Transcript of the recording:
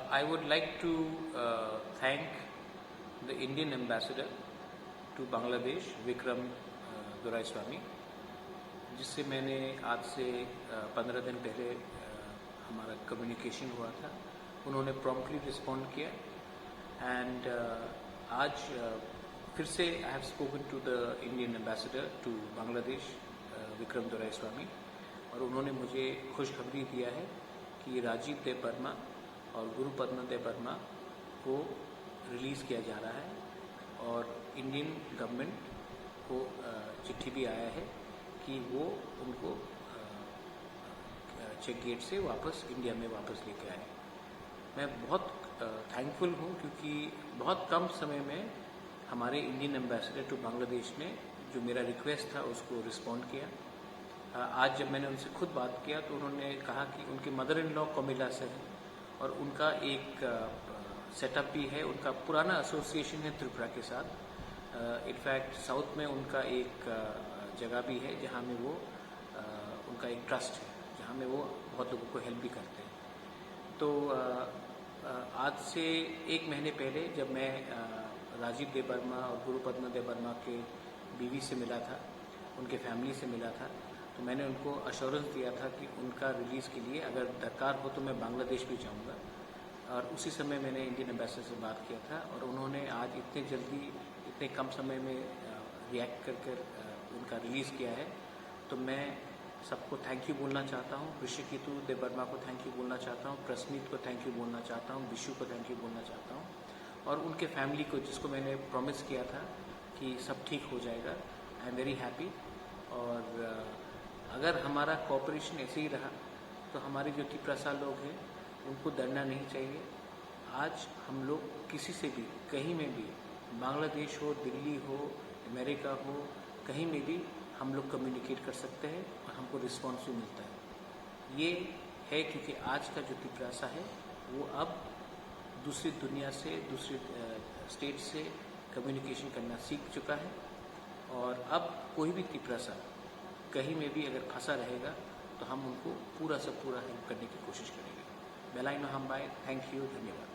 I would like to thank the Indian ambassador to Bangladesh, Vikram Doraiswamy, जिससे मैंने आज से 15 दिन पहले हमारा कम्युनिकेशन हुआ था. उन्होंने प्रॉम्प्टली रिस्पॉन्ड किया एंड आज फिर से I have spoken to the Indian ambassador to Bangladesh Vikram Doraiswamy, और उन्होंने मुझे खुशखबरी दिया है कि राजीव देव वर्मा और गुरुपद्म देव वर्मा को रिलीज़ किया जा रहा है और इंडियन गवर्नमेंट को चिट्ठी भी आया है कि वो उनको चेक गेट से वापस इंडिया में वापस लेके आए. मैं बहुत थैंकफुल हूँ क्योंकि बहुत कम समय में हमारे इंडियन एम्बेसडर टू बांग्लादेश ने जो मेरा रिक्वेस्ट था उसको रिस्पॉन्ड किया. आज जब मैंने उनसे खुद बात किया तो उन्होंने कहा कि उनके मदर इन लॉ कोमिला से है और उनका एक सेटअप भी है, उनका पुराना एसोसिएशन है त्रिपुरा के साथ. इनफैक्ट साउथ में उनका एक जगह भी है जहाँ में वो उनका एक ट्रस्ट है जहाँ में वो बहुत लोगों को हेल्प भी करते हैं. तो आज से 1 महीने पहले जब मैं राजीव देव वर्मा और गुरुपद्म देव वर्मा के बीवी से मिला था, उनके फैमिली से मिला था, तो मैंने उनको अश्योरेंस दिया था कि उनका रिलीज़ के लिए अगर दरकार हो तो मैं बांग्लादेश भी जाऊंगा. और उसी समय मैंने इंडियन एम्बेसडर से बात किया था और उन्होंने आज इतने जल्दी इतने कम समय में रिएक्ट कर उनका रिलीज़ किया है. तो मैं सबको थैंक यू बोलना चाहता हूँ. ऋषिकेतु देव वर्मा को थैंक यू बोलना चाहता हूँ, प्रस्मित को थैंक यू बोलना चाहता हूँ, विशु को थैंक यू बोलना चाहता हूँ, और उनके फैमिली को जिसको मैंने प्रॉमिस किया था कि सब ठीक हो जाएगा. I am very happy. और अगर हमारा कोऑपरेशन ऐसे ही रहा तो हमारे जो त्रिपुरा लोग हैं उनको डरना नहीं चाहिए. आज हम लोग किसी से भी कहीं में भी, बांग्लादेश हो, दिल्ली हो, अमेरिका हो, कहीं में भी हम लोग कम्युनिकेट कर सकते हैं और हमको रिस्पॉन्स भी मिलता है. ये है क्योंकि आज का जो त्रिपुरा है वो अब दूसरी दुनिया से, दूसरे स्टेट से कम्युनिकेशन करना सीख चुका है. और अब कोई भी त्रिपुरा कहीं में भी अगर फंसा रहेगा तो हम उनको पूरा से पूरा हेल्प करने की कोशिश करेंगे. बेलाइन हमबाई, थैंक यू, धन्यवाद.